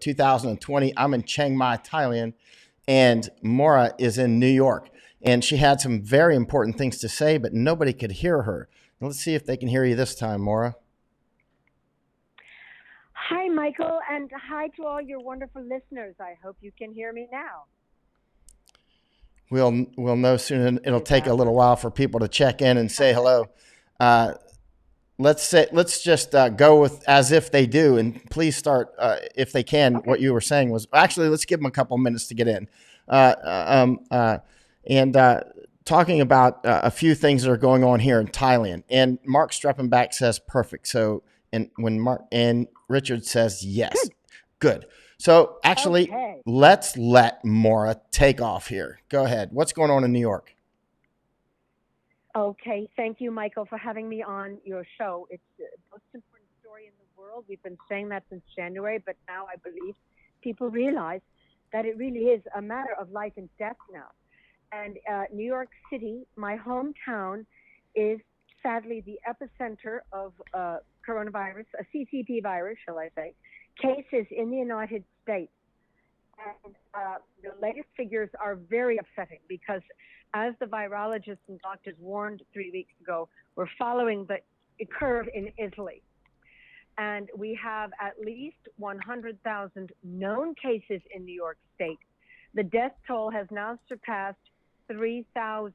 2020. I'm in Chiang Mai, Thailand, and Maura is in New York. And she had some very important things to say, but nobody could hear her. Let's see if they can hear you this time, Maura. Hi, Michael, and hi to all your wonderful listeners. I hope you can hear me now. We'll know soon. It'll take a little while for people to check in and say hello. Let's just go with as if they do, and please start if they can. Okay. What you were saying was actually, let's give them a couple minutes to get in, and talking about a few things that are going on here in Thailand. And Mark Streppenbach says perfect. So, and when Mark and Richard says yes, good. So actually, let's let Maura take off here. Go ahead. What's going on in New York? Okay. Thank you, Michael, for having me on your show. It's the most important story in the world. We've been saying that since January, but now I believe people realize that it really is a matter of life and death now. And New York City, my hometown, is sadly the epicenter of coronavirus, a CCP virus, shall I say, cases in the United States. And the latest figures are very upsetting because, as the virologists and doctors warned 3 weeks ago, we're following the curve in Italy. And we have at least 100,000 known cases in New York State. The death toll has now surpassed 3,000.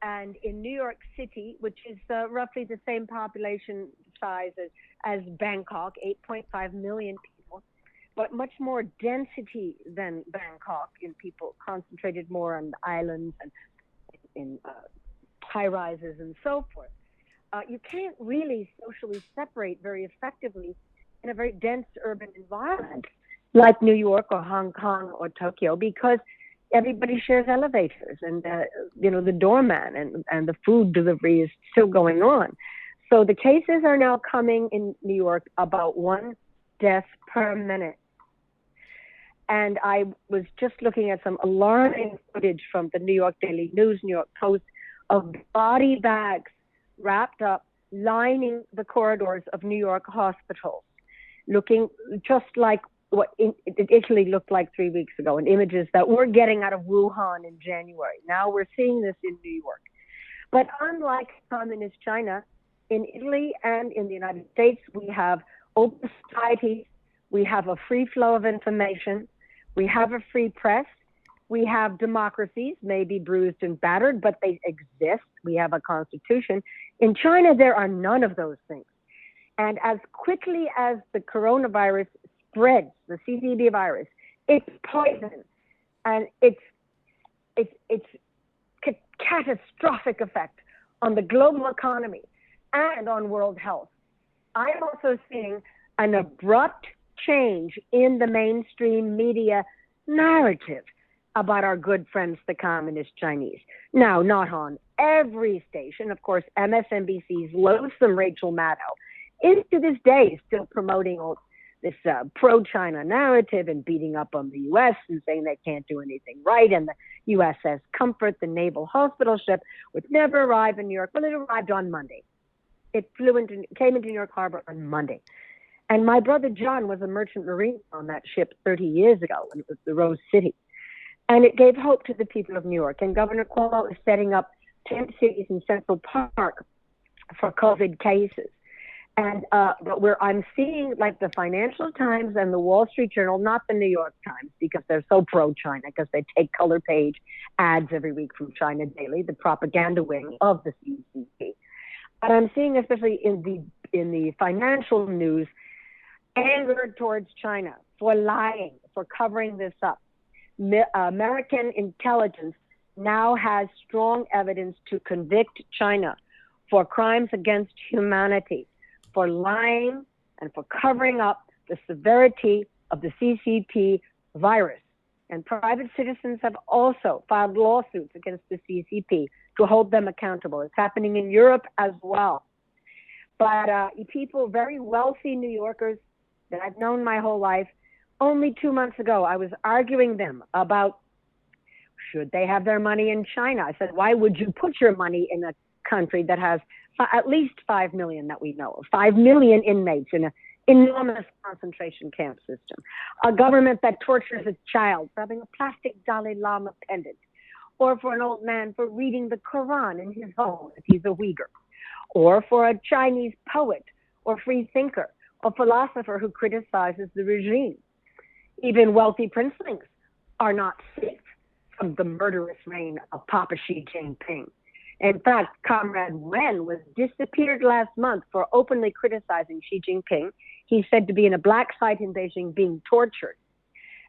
And in New York City, which is roughly the same population size as Bangkok, 8.5 million people, but much more density than Bangkok in people, concentrated more on the islands and in high rises and so forth. You can't really socially separate very effectively in a very dense urban environment like New York or Hong Kong or Tokyo, because everybody shares elevators and, the doorman and the food delivery is still going on. So the cases are now coming in New York about 1 death per minute. And I was just looking at some alarming footage from the New York Daily News, New York Post, of body bags wrapped up, lining the corridors of New York hospitals, looking just like what Italy looked like 3 weeks ago, and images that we're getting out of Wuhan in January. Now we're seeing this in New York. But unlike communist China, in Italy and in the United States, we have open societies, we have a free flow of information, we have a free press, we have democracies, maybe bruised and battered, but they exist. We have a constitution. In China, there are none of those things. And as quickly as the coronavirus spreads, the CCP virus, it's poison, and it's catastrophic effect on the global economy and on world health. I am also seeing an abrupt change in the mainstream media narrative about our good friends, the communist Chinese. Now, not on every station. Of course, MSNBC's loathsome Rachel Maddow is to this day still promoting all this pro-China narrative and beating up on the U.S. and saying they can't do anything right. And the USS Comfort, the naval hospital ship, would never arrive in New York. Well, it arrived on Monday. It came into New York Harbor on Monday. And my brother John was a merchant marine on that ship 30 years ago, and it was the Rose City. And it gave hope to the people of New York. And Governor Cuomo is setting up tent cities in Central Park for COVID cases. And but where I'm seeing, like, the Financial Times and the Wall Street Journal, not the New York Times, because they're so pro-China, because they take color page ads every week from China Daily, the propaganda wing of the CCP. But I'm seeing, especially in the financial news, anger towards China for lying, for covering this up. American intelligence now has strong evidence to convict China for crimes against humanity, for lying and for covering up the severity of the CCP virus. And private citizens have also filed lawsuits against the CCP to hold them accountable. It's happening in Europe as well. But people, very wealthy New Yorkers that I've known my whole life, only 2 months ago, I was arguing them about should they have their money in China. I said, why would you put your money in a country that has at least 5 million that we know of, 5 million inmates enormous concentration camp system, a government that tortures a child for having a plastic Dalai Lama pendant, or for an old man for reading the Quran in his home if he's a Uyghur, or for a Chinese poet or free thinker or philosopher who criticizes the regime. Even wealthy princelings are not safe from the murderous reign of Papa Xi Jinping. In fact, Comrade Wen was disappeared last month for openly criticizing Xi Jinping. He's said to be in a black site in Beijing being tortured.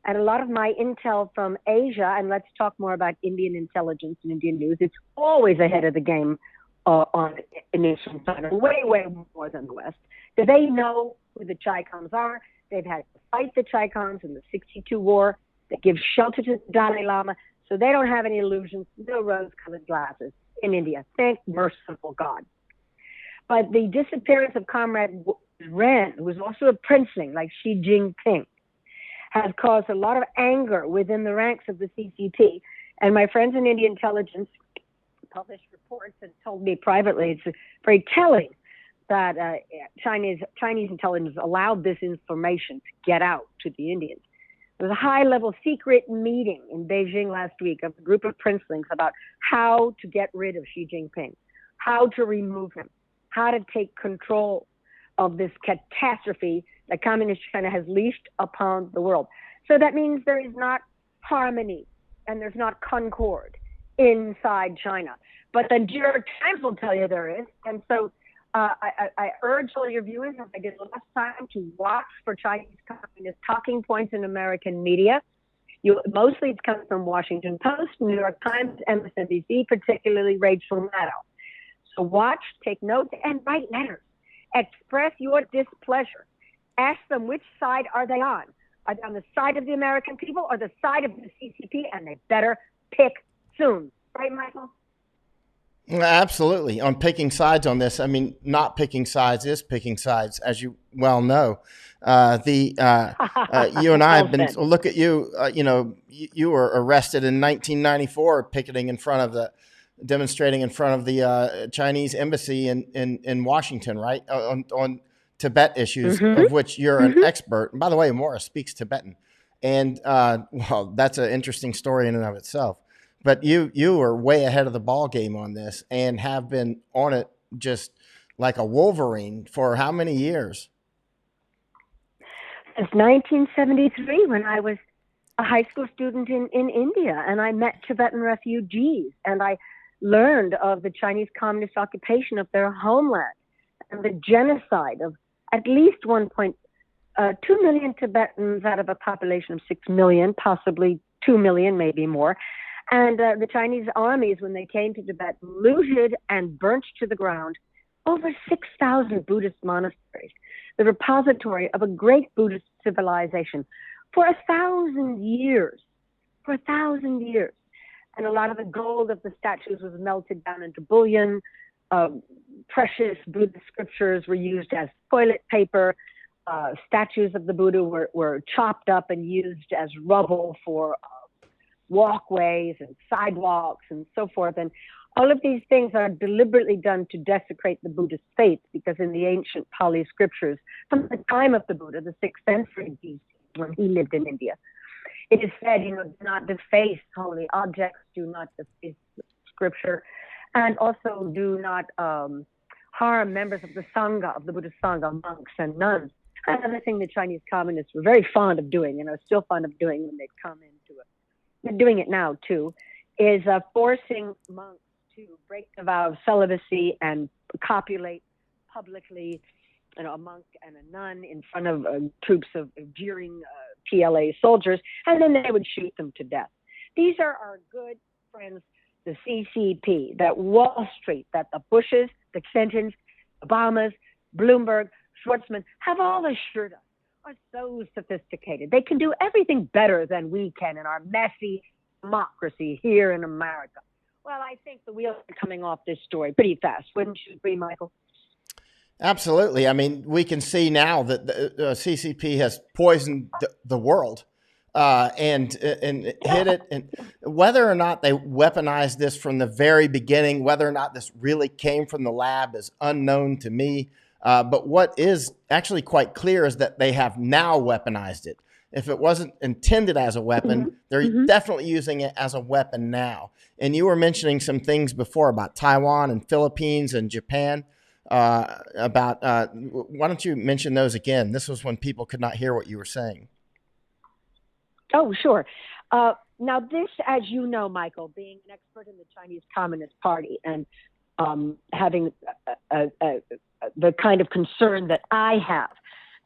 And a lot of my intel from Asia, and let's talk more about Indian intelligence and Indian news, it's always ahead of the game on news from China, way, way more than the West. Do they know who the Chicons are? They've had to fight the Chicons in the 62 war that gives shelter to the Dalai Lama, so they don't have any illusions, no rose-colored glasses in India. Thank merciful God. But the disappearance of Comrade Ren, who was also a princeling like Xi Jinping, has caused a lot of anger within the ranks of the CCP. And my friends in Indian intelligence published reports and told me privately, it's very telling that Chinese intelligence allowed this information to get out to the Indians. There was a high-level secret meeting in Beijing last week of a group of princelings about how to get rid of Xi Jinping, how to remove him, how to take control of this catastrophe that Communist China has leashed upon the world. So that means there is not harmony and there's not concord inside China. But the New York Times will tell you there is. And so I urge all your viewers, as I did last time, to watch for Chinese Communist talking points in American media. Mostly it's coming from Washington Post, New York Times, MSNBC, particularly Rachel Maddow. So watch, take notes, and write letters. Express your displeasure. Ask them which side are they on. Are they on the side of the American people or the side of the CCP? And they better pick soon. Right, Michael? Absolutely. On picking sides on this, I mean, not picking sides is picking sides, as you well know. You and I have been, look at you, you were arrested in 1994 demonstrating in front of the Chinese embassy in Washington, right? On Tibet issues, of which you're an expert. And by the way, Maura speaks Tibetan. And, well, that's an interesting story in and of itself. But you are way ahead of the ball game on this and have been on it just like a Wolverine for how many years? Since 1973, when I was a high school student in India, and I met Tibetan refugees, and I learned of the Chinese communist occupation of their homeland and the genocide of at least 1.2 million Tibetans out of a population of 6 million, possibly 2 million, maybe more. And the Chinese armies, when they came to Tibet, looted and burnt to the ground over 6,000 Buddhist monasteries, the repository of a great Buddhist civilization for 1,000 years. For 1,000 years. And a lot of the gold of the statues was melted down into bullion. Precious Buddhist scriptures were used as toilet paper. Statues of the Buddha were chopped up and used as rubble for walkways and sidewalks and so forth. And all of these things are deliberately done to desecrate the Buddhist faith, because in the ancient Pali scriptures, from the time of the Buddha, the 6th century BC, when he lived in India, it is said, do not deface holy objects, do not deface scripture, and also do not harm members of the Sangha, of the Buddhist Sangha, monks and nuns. Another thing the Chinese communists were very fond of doing, and are still fond of doing when they come into it, they're doing it now too, is forcing monks to break the vow of celibacy and copulate publicly, a monk and a nun in front of troops of jeering PLA soldiers, and then they would shoot them to death. These are our good friends, the CCP, that Wall Street, that the Bushes, the Clintons, Obamas, Bloomberg, Schwartzman have all assured us are so sophisticated. They can do everything better than we can in our messy democracy here in America. Well, I think the wheels are coming off this story pretty fast. Wouldn't you agree, Michael? Absolutely. I mean, we can see now that the CCP has poisoned the world and hit it. And whether or not they weaponized this from the very beginning, whether or not this really came from the lab is unknown to me. But what is actually quite clear is that they have now weaponized it. If it wasn't intended as a weapon, they're definitely using it as a weapon now. And you were mentioning some things before about Taiwan and Philippines and Japan. Why don't you mention those again? This was when people could not hear what you were saying. Oh, sure. Now, this, as you know, Michael, being an expert in the Chinese Communist Party and having the kind of concern that I have,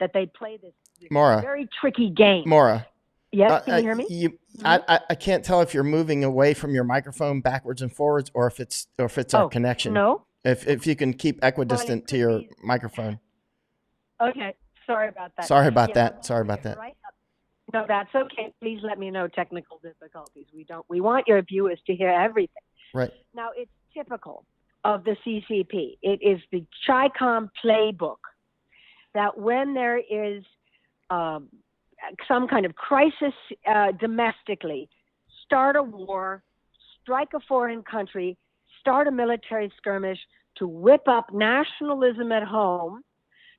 that they play this Maura, very tricky game. Maura. Yes, can you hear me? I can't tell if you're moving away from your microphone backwards and forwards, or if it's our connection. No. If you can keep equidistant to your microphone. Okay. Sorry about that. Sorry about that. Right? No, that's okay. Please let me know technical difficulties. We want your viewers to hear everything. Right. Now, it's typical of the CCP. It is the Chi-Com playbook that when there is some kind of crisis domestically, start a war, strike a foreign country, start a military skirmish to whip up nationalism at home,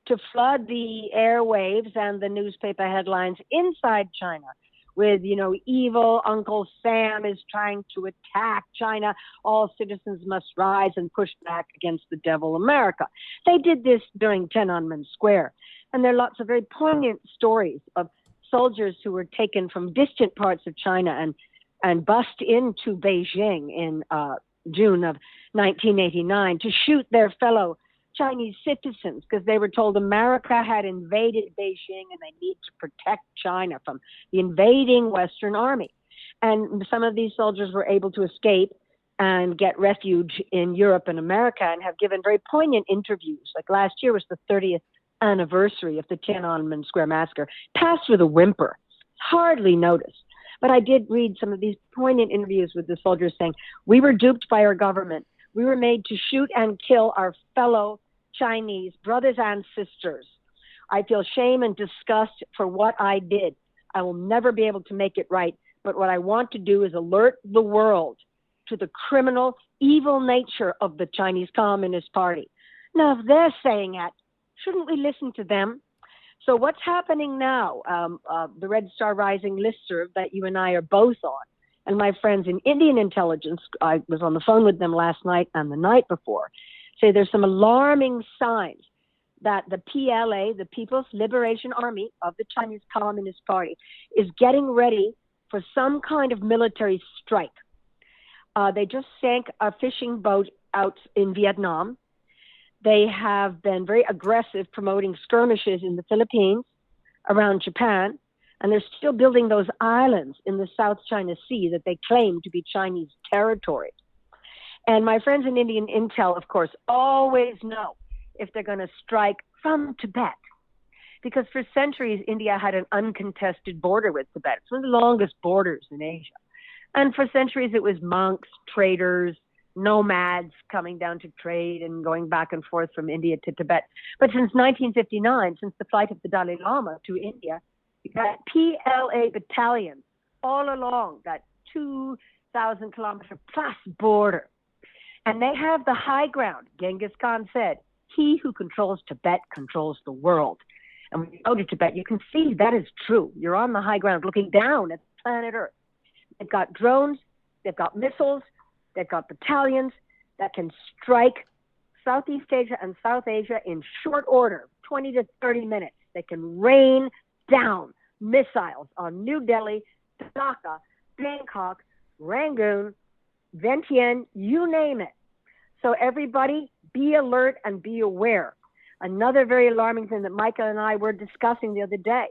to flood the airwaves and the newspaper headlines inside China with, evil Uncle Sam is trying to attack China. All citizens must rise and push back against the devil America. They did this during Tiananmen Square. And there are lots of very poignant stories of soldiers who were taken from distant parts of China and bussed into Beijing in June of 1989 to shoot their fellow Chinese citizens because they were told America had invaded Beijing and they need to protect China from the invading Western army. And some of these soldiers were able to escape and get refuge in Europe and America and have given very poignant interviews. Like last year was the 30th anniversary of the Tiananmen Square massacre. Passed with a whimper, hardly noticed. But I did read some of these poignant interviews with the soldiers saying, we were duped by our government. We were made to shoot and kill our fellow Chinese brothers and sisters. I feel shame and disgust for what I did. I will never be able to make it right. But what I want to do is alert the world to the criminal, evil nature of the Chinese Communist Party. Now, if they're saying that, shouldn't we listen to them? So what's happening now? The Red Star Rising listserv that you and I are both on, and my friends in Indian intelligence, I was on the phone with them last night and the night before, say there's some alarming signs that the PLA, the People's Liberation Army of the Chinese Communist Party, is getting ready for some kind of military strike. They just sank a fishing boat out in Vietnam. They have been very aggressive promoting skirmishes in the Philippines, around Japan, and they're still building those islands in the South China Sea that they claim to be Chinese territory. And my friends in Indian Intel, of course, always know if they're going to strike from Tibet. Because for centuries, India had an uncontested border with Tibet. It's one of the longest borders in Asia. And for centuries, it was monks, traders, nomads coming down to trade and going back and forth from India to Tibet. But since 1959, since the flight of the Dalai Lama to India, you got PLA battalions all along that 2,000 kilometer plus border. And they have the high ground. Genghis Khan said, he who controls Tibet controls the world. And when you go to Tibet, you can see that is true. You're on the high ground looking down at planet Earth. They've got drones, they've got missiles, they've got battalions that can strike Southeast Asia and South Asia in short order, 20 to 30 minutes. They can rain down missiles on New Delhi, Dhaka, Bangkok, Rangoon, Vientiane, you name it. So everybody be alert and be aware. Another very alarming thing that Micah and I were discussing the other day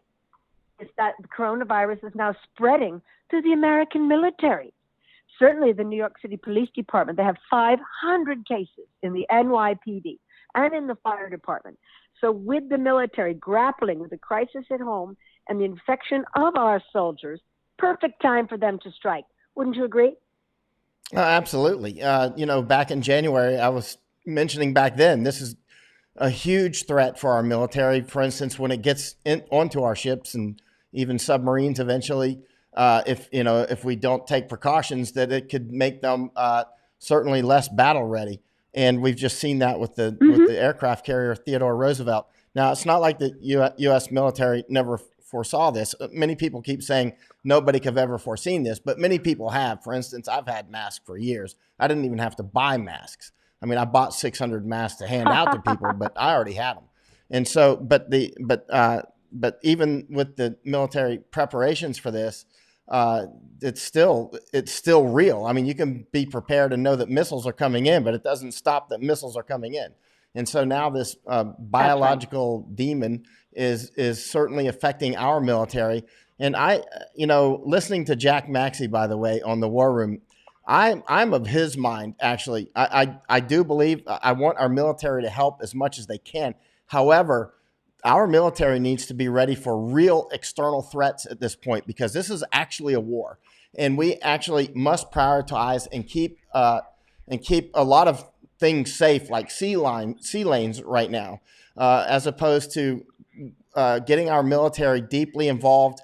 is that the coronavirus is now spreading to the American military. Certainly the New York City Police Department, they have 500 cases in the NYPD and in the fire department. So with the military grappling with the crisis at home and the infection of our soldiers, perfect time for them to strike. Wouldn't you agree? Absolutely. Back in January, I was mentioning back then, this is a huge threat for our military. For instance, when it gets onto our ships and even submarines eventually, if we don't take precautions, that it could make them certainly less battle ready. And we've just seen that with the Mm-hmm. aircraft carrier Theodore Roosevelt. Now, it's not like the U.S. military never foresaw this. Many people keep saying nobody could have ever foreseen this, but many people have. For instance, I've had masks for years. I didn't even have to buy masks. I mean, I bought 600 masks to hand out to people, but I already had them. And so, but even with the military preparations for this, it's still real. I mean, you can be prepared and know that missiles are coming in, but it doesn't stop that missiles are coming in. And so now this biological demon is certainly affecting our military. And listening to Jack Maxey, by the way, on the War Room, I'm of his mind. Actually, I do believe I want our military to help as much as they can. However, our military needs to be ready for real external threats at this point, because this is actually a war, and we actually must prioritize and keep a lot of things safe, like sea lanes right now, as opposed to getting our military deeply involved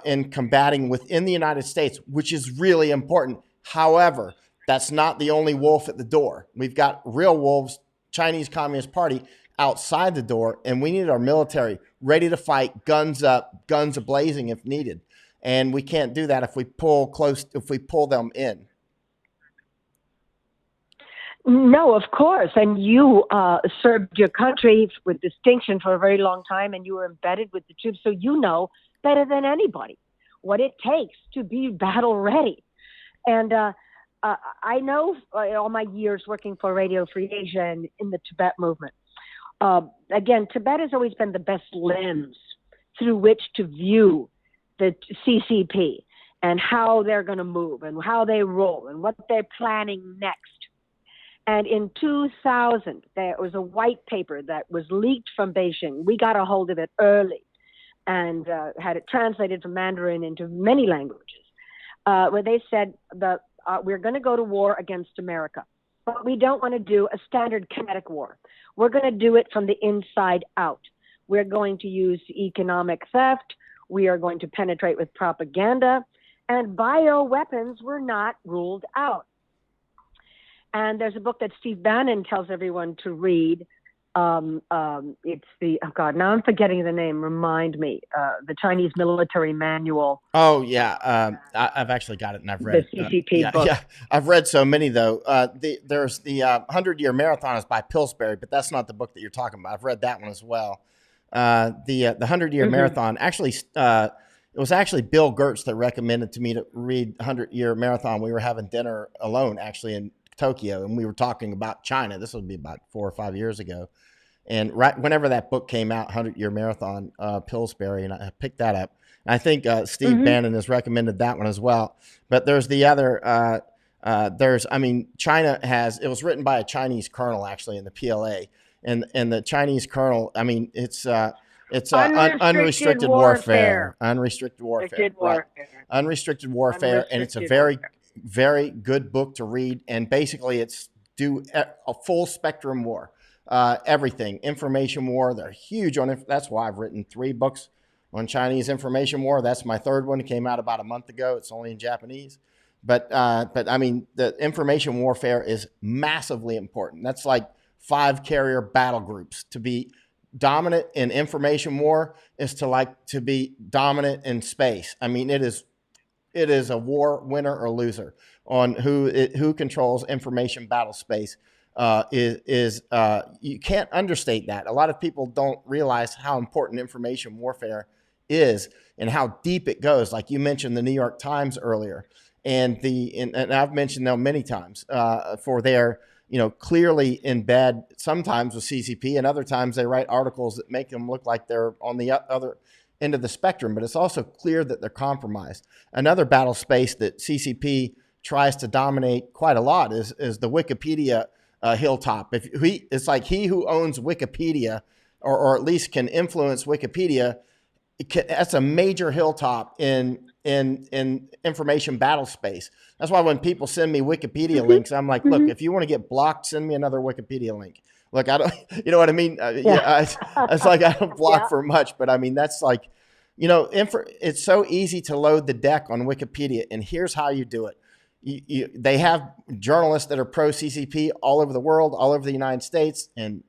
in combating within the United States, which is really important. However, that's not the only wolf at the door. We've got real wolves, Chinese Communist Party, outside the door, and we need our military ready to fight, guns up, guns ablazing if needed. And we can't do that if we pull them in. No, of course. And you served your country with distinction for a very long time, and you were embedded with the troops, so you know better than anybody what it takes to be battle ready. And I know all my years working for Radio Free Asia and in the Tibet movement. Again, Tibet has always been the best lens through which to view the CCP and how they're going to move and how they roll and what they're planning next. And in 2000, there was a white paper that was leaked from Beijing. We got a hold of it early and had it translated from Mandarin into many languages, where they said that we're going to go to war against America, but we don't want to do a standard kinetic war. We're going to do it from the inside out. We're going to use economic theft. We are going to penetrate with propaganda, and bioweapons were not ruled out. And there's a book that Steve Bannon tells everyone to read. It's now I'm forgetting the name. Remind me. The Chinese Military Manual. Oh yeah, I've actually got it and I've read the CCP book. Yeah, I've read so many though. There's the 100-Year Marathon is by Pillsbury, but that's not the book that you're talking about. I've read that one as well. The 100-Year Marathon actually. It was actually Bill Gertz that recommended to me to read 100-Year Marathon. We were having dinner alone actually in Tokyo, and we were talking about China. This would be about 4 or 5 years ago. And right whenever that book came out, 100-Year Marathon, Pillsbury, and I picked that up. And I think Steve Bannon has recommended that one as well. But there's the other, China has, it was written by a Chinese colonel actually in the PLA. And the Chinese colonel, I mean, it's unrestricted warfare. Unrestricted warfare. Right. Unrestricted warfare. And it's a very, very good book to read. And basically it's a full spectrum war. Everything, information war. They're huge on it. That's why I've written 3 books on Chinese information war. That's my 3rd one. It came out about a month ago. It's only in Japanese. But I mean, the information warfare is massively important. That's like 5 carrier battle groups. To be dominant in information war is to be dominant in space. I mean, it is a war, winner or loser, on who controls information battle space. You can't understate that. A lot of people don't realize how important information warfare is and how deep it goes. Like you mentioned the New York Times earlier, and I've mentioned them many times for their, clearly in bed sometimes with CCP, and other times they write articles that make them look like they're on the other end of the spectrum, but it's also clear that they're compromised. Another battle space that CCP tries to dominate quite a lot is the Wikipedia hilltop. It's like he who owns Wikipedia, or at least can influence Wikipedia, that's a major hilltop in information battle space. That's why when people send me Wikipedia links, I'm like, look, if you want to get blocked, send me another Wikipedia link. Look, I don't, you know what I mean? It's like I don't block for much, but I mean, that's like, it's so easy to load the deck on Wikipedia, and here's how you do it. they have journalists that are pro CCP all over the world, all over the United States, and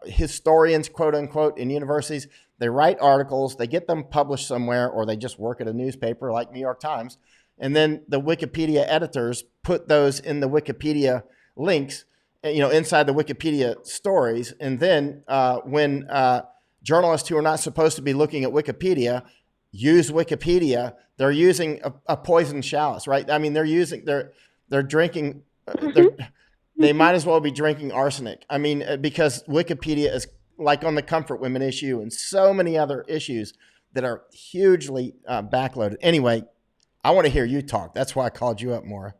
historians, quote unquote, in universities. They write articles, they get them published somewhere, or they just work at a newspaper like New York Times, and then the Wikipedia editors put those in the Wikipedia links, inside the Wikipedia stories, and then when journalists who are not supposed to be looking at Wikipedia use Wikipedia, they're using a poison chalice, right? I mean, they're drinking, they might as well be drinking arsenic. I mean, because Wikipedia is like on the comfort women issue and so many other issues that are hugely backloaded. Anyway, I want to hear you talk. That's why I called you up, Maura.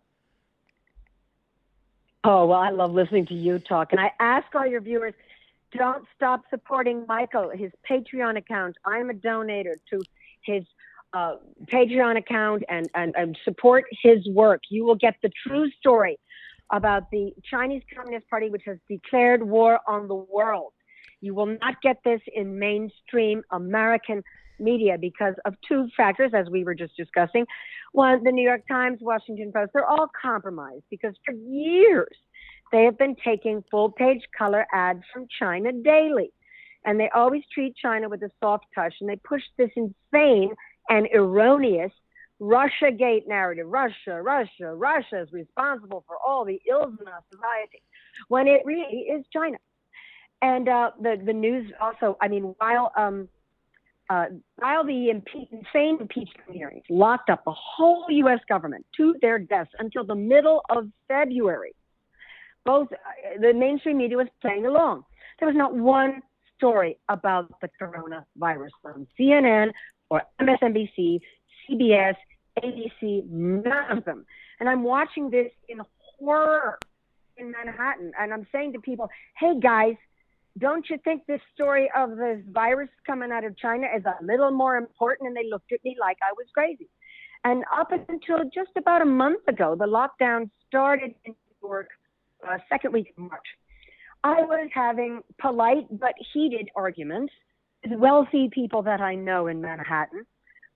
Oh, well, I love listening to you talk. And I ask all your viewers, don't stop supporting Michael, his Patreon account. I'm a donator to his Patreon account and support his work. You will get the true story about the Chinese Communist Party, which has declared war on the world. You will not get this in mainstream American media because of two factors, as we were just discussing. One, the New York Times, Washington Post, they're all compromised because for years they have been taking full-page color ads from China daily. And they always treat China with a soft touch, and they push this insane and erroneous Russiagate narrative. Russia is responsible for all the ills in our society, when it really is China. And the news also, I mean, while the insane impeachment hearings locked up the whole U.S. government to their desks until the middle of February, both the mainstream media was playing along. There was not one story about the coronavirus from CNN or MSNBC, CBS, ABC, none of them. And I'm watching this in horror in Manhattan. And I'm saying to people, hey guys, don't you think this story of this virus coming out of China is a little more important? And they looked at me like I was crazy. And up until just about a month ago, the lockdown started in New York, second week of March. I was having polite but heated arguments with wealthy people that I know in Manhattan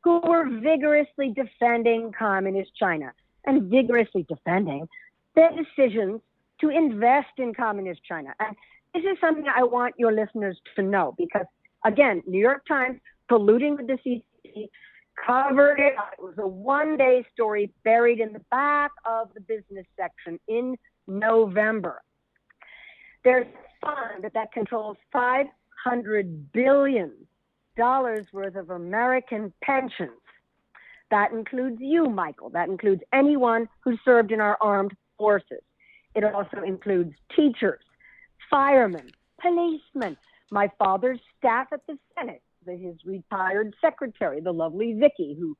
who were vigorously defending communist China and vigorously defending their decisions to invest in communist China. And this is something I want your listeners to know because, again, New York Times, polluting with the CCP, covered it. It was a one-day story buried in the back of the business section in November. There's a fund that controls $500 billion worth of American pensions. That includes you, Michael. That includes anyone who served in our armed forces. It also includes teachers, firemen, policemen, my father's staff at the Senate, his retired secretary, the lovely Vicky, who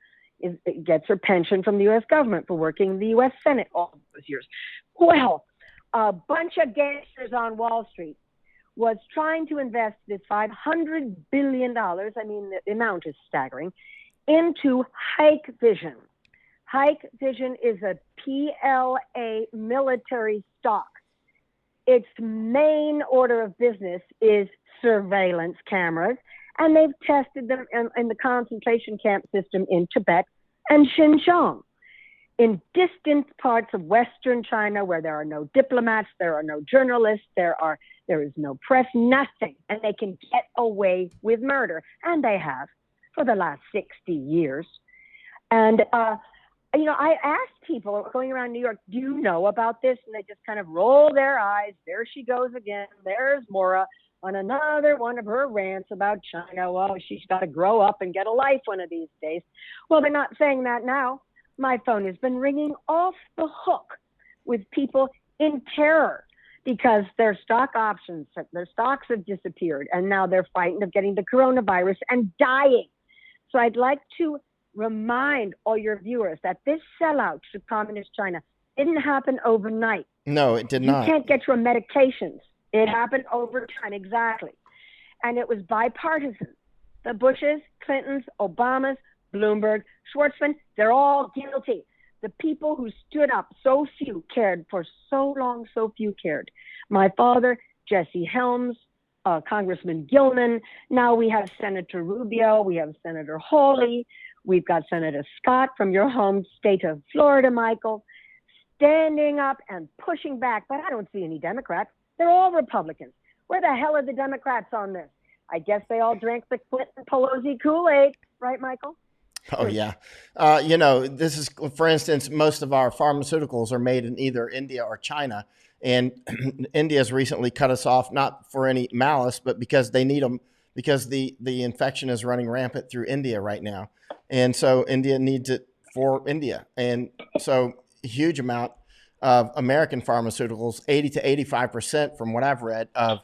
gets her pension from the U.S. government for working in the U.S. Senate all those years. Well, a bunch of gangsters on Wall Street was trying to invest this $500 billion, I mean, the amount is staggering, into Hike Vision. Hike Vision is a PLA military stock. Its main order of business is surveillance cameras, and they've tested them in the concentration camp system in Tibet and Xinjiang. In distant parts of Western China where there are no diplomats, there are no journalists, there is no press, nothing. And they can get away with murder. And they have for the last 60 years. And, I asked people going around New York, do you know about this? And they just kind of roll their eyes. There she goes again. There's Maura on another one of her rants about China. Well, she's got to grow up and get a life one of these days. Well, they're not saying that now. My phone has been ringing off the hook with people in terror because their stock options, their stocks have disappeared, and now they're frightened of getting the coronavirus and dying. So I'd like to remind all your viewers that this sellout to communist China didn't happen overnight. No, it did not. You can't get your medications. It happened over time, exactly. And it was bipartisan. The Bushes, Clintons, Obamas, Bloomberg, Schwartzman, they're all guilty. The people who stood up, so few cared for so long, so few cared. My father, Jesse Helms, Congressman Gilman. Now we have Senator Rubio. We have Senator Hawley. We've got Senator Scott from your home state of Florida, Michael, standing up and pushing back. But I don't see any Democrats. They're all Republicans. Where the hell are the Democrats on this? I guess they all drank the Clinton Pelosi Kool-Aid, right, Michael? Oh, yeah. This is, for instance, most of our pharmaceuticals are made in either India or China. And India has recently cut us off, not for any malice, but because they need them, because the infection is running rampant through India right now. And so India needs it for India. And so a huge amount of American pharmaceuticals, 80 to 85% from what I've read of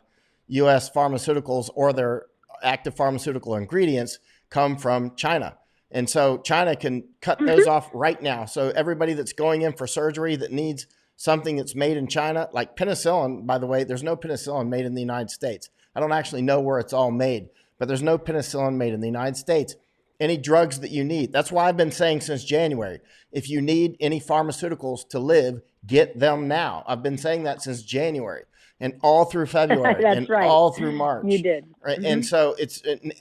U.S. pharmaceuticals or their active pharmaceutical ingredients come from China. And so China can cut those off right now. So everybody that's going in for surgery that needs something that's made in China, like penicillin, by the way, there's no penicillin made in the United States. I don't actually know where it's all made, but there's no penicillin made in the United States. Any drugs that you need. That's why I've been saying since January, if you need any pharmaceuticals to live, get them now. I've been saying that since January and all through February and right. all through March. You did. Right. Mm-hmm. And so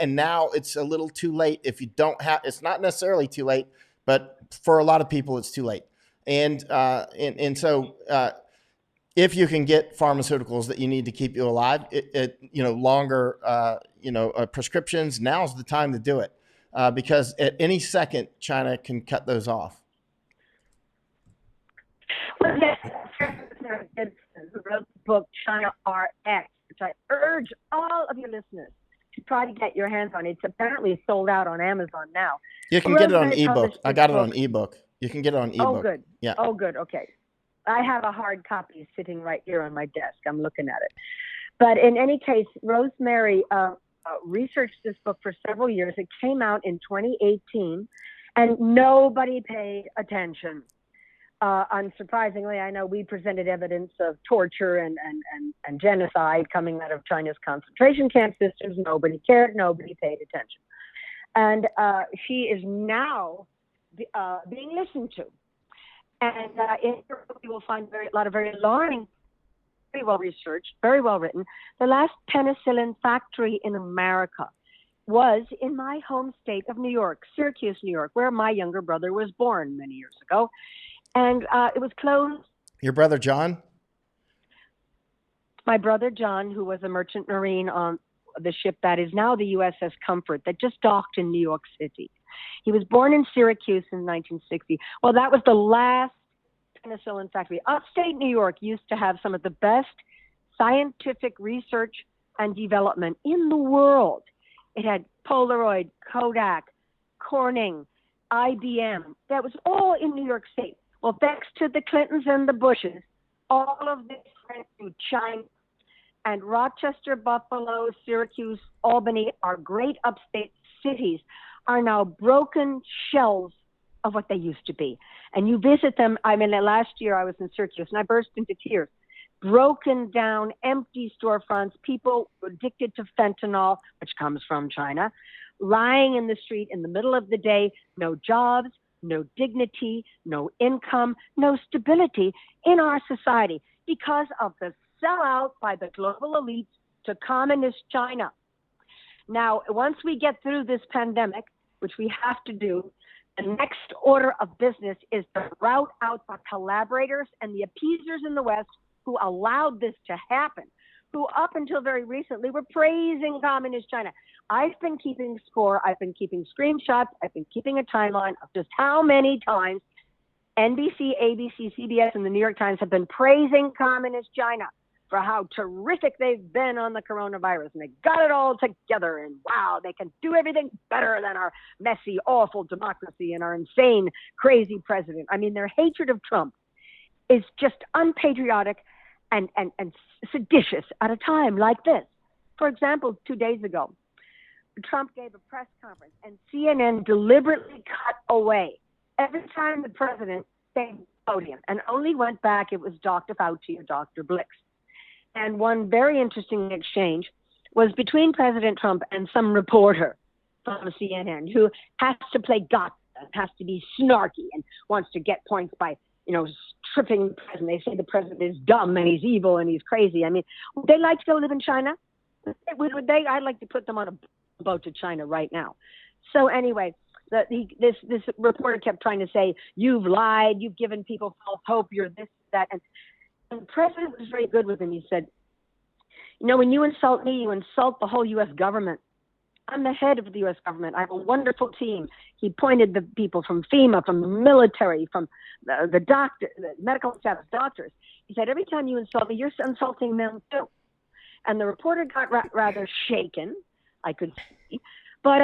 now it's a little too late. If you don't have, it's not necessarily too late, but for a lot of people, it's too late. And so if you can get pharmaceuticals that you need to keep you alive, longer, prescriptions, now's the time to do it. Because at any second, China can cut those off. Well, yes, who wrote the book China RX, which I urge all of your listeners to try to get your hands on. It's apparently sold out on Amazon now. You can get it on ebook. I got it on ebook. You can get it on ebook. Oh, good. Yeah. Oh, good. Okay. I have a hard copy sitting right here on my desk. I'm looking at it. But in any case, Rosemary researched this book for several years. It came out in 2018, and nobody paid attention. Unsurprisingly, I know we presented evidence of torture and genocide coming out of China's concentration camp systems. Nobody cared. Nobody paid attention. And she is now being listened to. And in her book, you will find a lot of very alarming, very well researched, very well written. The last penicillin factory in America was in my home state of New York, Syracuse, New York, where my younger brother was born many years ago. And it was closed. Your brother, John? My brother, John, who was a merchant marine on the ship that is now the USS Comfort that just docked in New York City. He was born in Syracuse in 1960. Well, that was the last penicillin factory. Upstate New York used to have some of the best scientific research and development in the world. It had Polaroid, Kodak, Corning, IBM. That was all in New York State. Well, thanks to the Clintons and the Bushes, all of this went to Chiang, and Rochester, Buffalo, Syracuse, Albany, our great upstate cities, are now broken shells of what they used to be. And you visit them. I mean, last year I was in Syracuse and I burst into tears. Broken down, empty storefronts, people addicted to fentanyl, which comes from China, lying in the street in the middle of the day, no jobs, no dignity, no income, no stability in our society because of the sellout by the global elites to communist China. Now, once we get through this pandemic, which we have to do, the next order of business is to rout out the collaborators and the appeasers in the West who allowed this to happen, who up until very recently were praising communist China. I've been keeping score. I've been keeping screenshots. I've been keeping a timeline of just how many times NBC, ABC, CBS, and the New York Times have been praising communist China for how terrific they've been on the coronavirus. And they got it all together. And wow, they can do everything better than our messy, awful democracy and our insane, crazy president. I mean, their hatred of Trump is just unpatriotic and seditious at a time like this. For example, 2 days ago, Trump gave a press conference and CNN deliberately cut away every time the president stayed at the podium and only went back, it was Dr. Fauci or Dr. Blix. And one very interesting exchange was between President Trump and some reporter from CNN who has to play gotcha and has to be snarky and wants to get points by, tripping the president. They say the president is dumb and he's evil and he's crazy. I mean, would they like to go live in China? Would they? I'd like to put them on a boat to China right now. So anyway, This reporter kept trying to say, you've lied, you've given people false hope, you're this, that. And the president was very good with him. He said, when you insult me, you insult the whole U.S. government. I'm the head of the U.S. government. I have a wonderful team. He pointed the people from FEMA, from the military, from the doctor, the medical staff, doctors. He said, every time you insult me, you're insulting them too. And the reporter got rather shaken, I could see. But,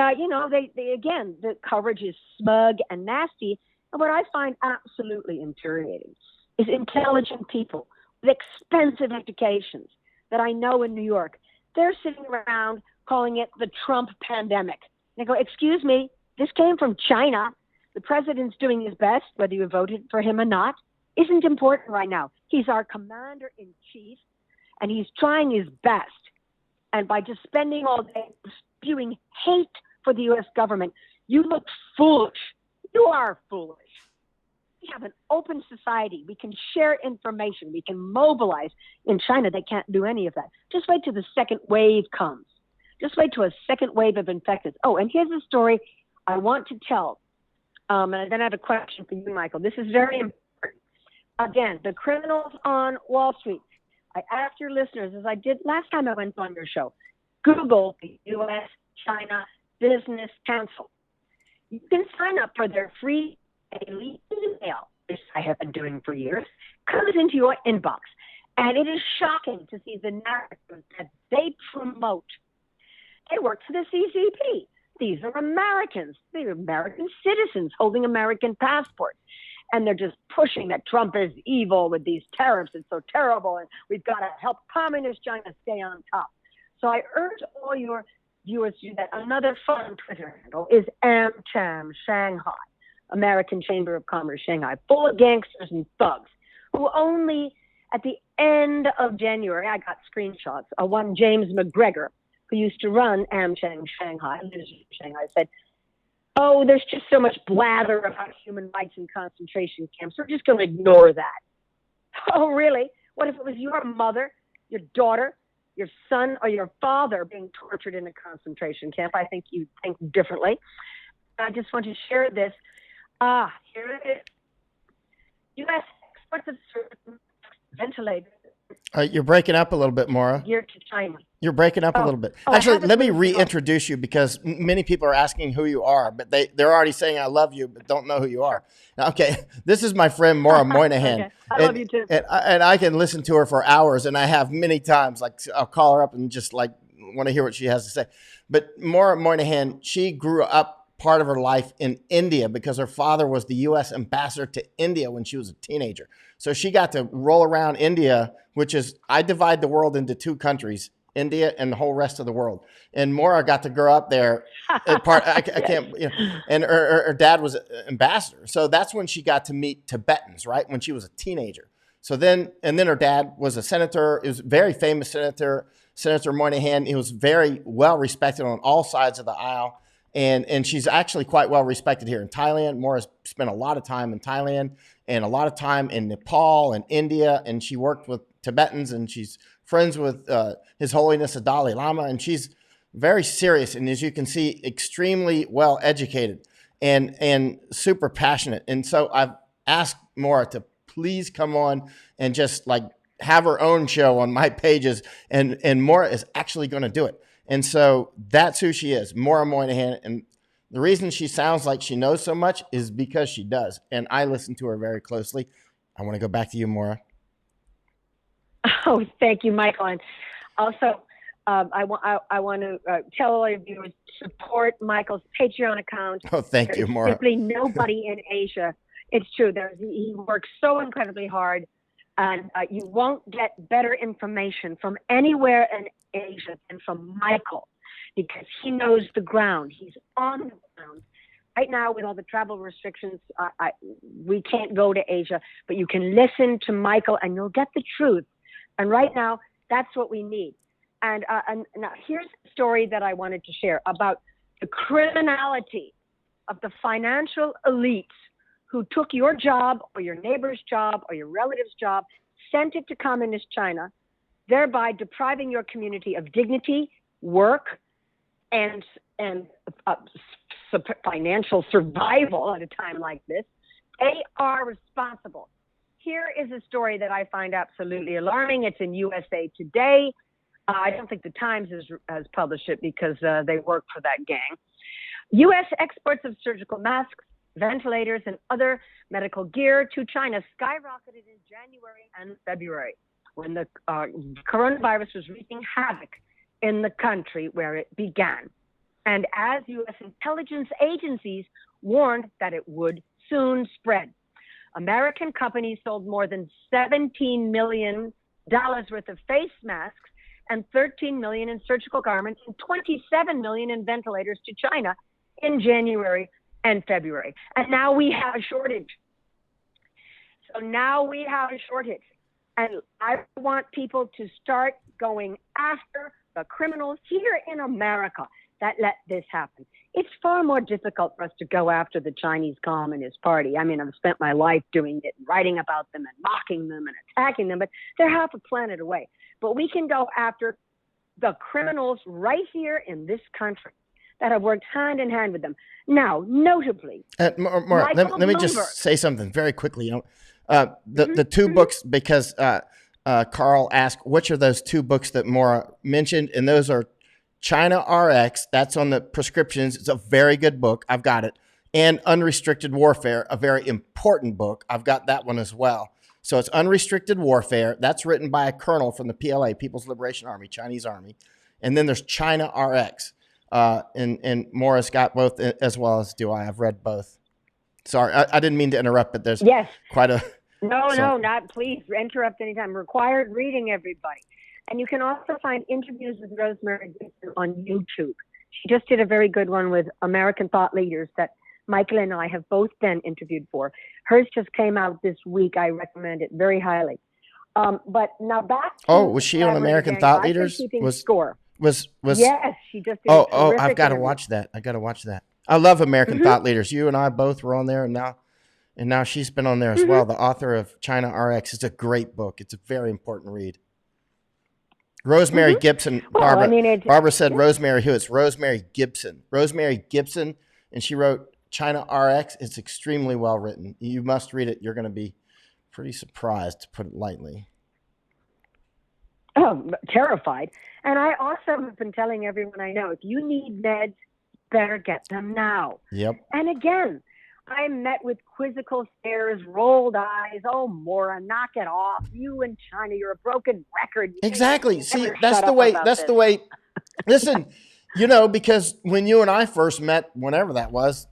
they again, the coverage is smug and nasty. And what I find absolutely infuriating is intelligent people with expensive educations that I know in New York. They're sitting around calling it the Trump pandemic. And I go, excuse me, this came from China. The president's doing his best, whether you voted for him or not, isn't important right now. He's our commander-in-chief, and he's trying his best. And by just spending all day spewing hate for the U.S. government, you look foolish. You are foolish. We have an open society. We can share information. We can mobilize. In China, they can't do any of that. Just wait till the second wave comes. Just wait till a second wave of infected. Oh, and here's a story I want to tell. And then I have a question for you, Michael. This is very important. Again, the criminals on Wall Street. I asked your listeners, as I did last time I went on your show, Google the U.S.-China Business Council. You can sign up for their free daily email, which I have been doing for years. Comes into your inbox. And it is shocking to see the narrative that they promote. They work for the CCP. These are Americans. They're American citizens holding American passports. And they're just pushing that Trump is evil with these tariffs. It's so terrible. And we've got to help communist China stay on top. So I urge all your viewers to do that. Another fun Twitter handle is AmCham Shanghai, American Chamber of Commerce Shanghai, full of gangsters and thugs who only at the end of January, I got screenshots of one James McGregor, who used to run AmCham Shanghai, lives in Shanghai, said, oh, there's just so much blather about human rights in concentration camps. We're just going to ignore that. Oh, really? What if it was your mother, your daughter, your son, or your father being tortured in a concentration camp? I think you think differently. I just want to share this. Here it is. U.S. exports of certain ventilators. You're breaking up a little bit, Maura. Here to China. You're breaking up a little bit. Actually, let me reintroduce you because many people are asking who you are, but they're already saying I love you, but don't know who you are. Okay, this is my friend Maura Moynihan. Okay. I love you too. And I can listen to her for hours, and I have many times. Like I'll call her up and just like want to hear what she has to say. But Maura Moynihan, she grew up part of her life in India because her father was the U.S. ambassador to India when she was a teenager. So she got to roll around India, which is, I divide the world into two countries, India and the whole rest of the world. And Maura got to grow up there. I can't, and her dad was an ambassador. So that's when she got to meet Tibetans, right? When she was a teenager. So then her dad was a senator. It was a very famous senator, Senator Moynihan. He was very well respected on all sides of the aisle. And she's actually quite well respected here in Thailand. Maura's spent a lot of time in Thailand and a lot of time in Nepal and India. And she worked with Tibetans and she's friends with His Holiness the Dalai Lama. And she's very serious. And as you can see, extremely well educated and super passionate. And so I've asked Maura to please come on and just like have her own show on my pages. And Maura is actually going to do it. And so that's who she is, Maura Moynihan. And the reason she sounds like she knows so much is because she does. And I listen to her very closely. I want to go back to you, Maura. Oh, thank you, Michael. And also, I want to tell all of you to support Michael's Patreon account. Oh, thank you, Maura. Simply nobody in Asia. It's true. He works so incredibly hard. And you won't get better information from anywhere in Asia than from Michael because he knows the ground. He's on the ground. Right now, with all the travel restrictions, we can't go to Asia, but you can listen to Michael and you'll get the truth. And right now, that's what we need. And now here's a story that I wanted to share about the criminality of the financial elites who took your job or your neighbor's job or your relative's job, sent it to communist China, thereby depriving your community of dignity, work, and and financial survival at a time like this, they are responsible. Here is a story that I find absolutely alarming. It's in USA Today. I don't think the Times has published it because they work for that gang. U.S. exports of surgical masks, ventilators, and other medical gear to China skyrocketed in January and February when the coronavirus was wreaking havoc in the country where it began. And as U.S. intelligence agencies warned that it would soon spread. American companies sold more than $17 million worth of face masks and $13 million in surgical garments and $27 million in ventilators to China in January and February. And now we have a shortage. So now we have a shortage. And I want people to start going after the criminals here in America that let this happen. It's far more difficult for us to go after the Chinese Communist Party. I mean, I've spent my life doing it, writing about them and mocking them and attacking them, but they're half a planet away. But we can go after the criminals right here in this country that have worked hand in hand with them. Now, notably, Maura, let me just say something very quickly. The two books, because Carl asked, which are those two books that Maura mentioned? And those are China RX, that's on the prescriptions. It's a very good book. I've got it. And Unrestricted Warfare, a very important book. I've got that one as well. So it's Unrestricted Warfare. That's written by a colonel from the PLA, People's Liberation Army, Chinese Army. And then there's China RX. And Maura's got both, as well as do I. I've read both. Sorry, I didn't mean to interrupt, but there's quite a... No, not please interrupt anytime. Required reading, everybody. And you can also find interviews with Rosemary Gibson on YouTube. She just did a very good one with American thought leaders that Michael and I have both been interviewed for. Hers just came out this week. I recommend it very highly. But now back to... Oh, was she on American Thought Leaders? Score. Was Yes, she just did. I've got to watch that. I love American Thought Leaders. You and I both were on there, and now she's been on there as well. The author of China RX. It's a great book. It's a very important read. Rosemary Gibson, Barbara said Rosemary who? It's Rosemary Gibson. Rosemary Gibson, and she wrote China RX. It's extremely well written. You must read it. You're going to be pretty surprised, to put it lightly. Oh, terrified. And I also have been telling everyone I know, if you need meds, better get them now. Yep. And again, I met with quizzical stares, rolled eyes. Oh, Maura, knock it off. You and China, you're a broken record. Exactly. See, that's the way. Listen, because when you and I first met, whenever that was,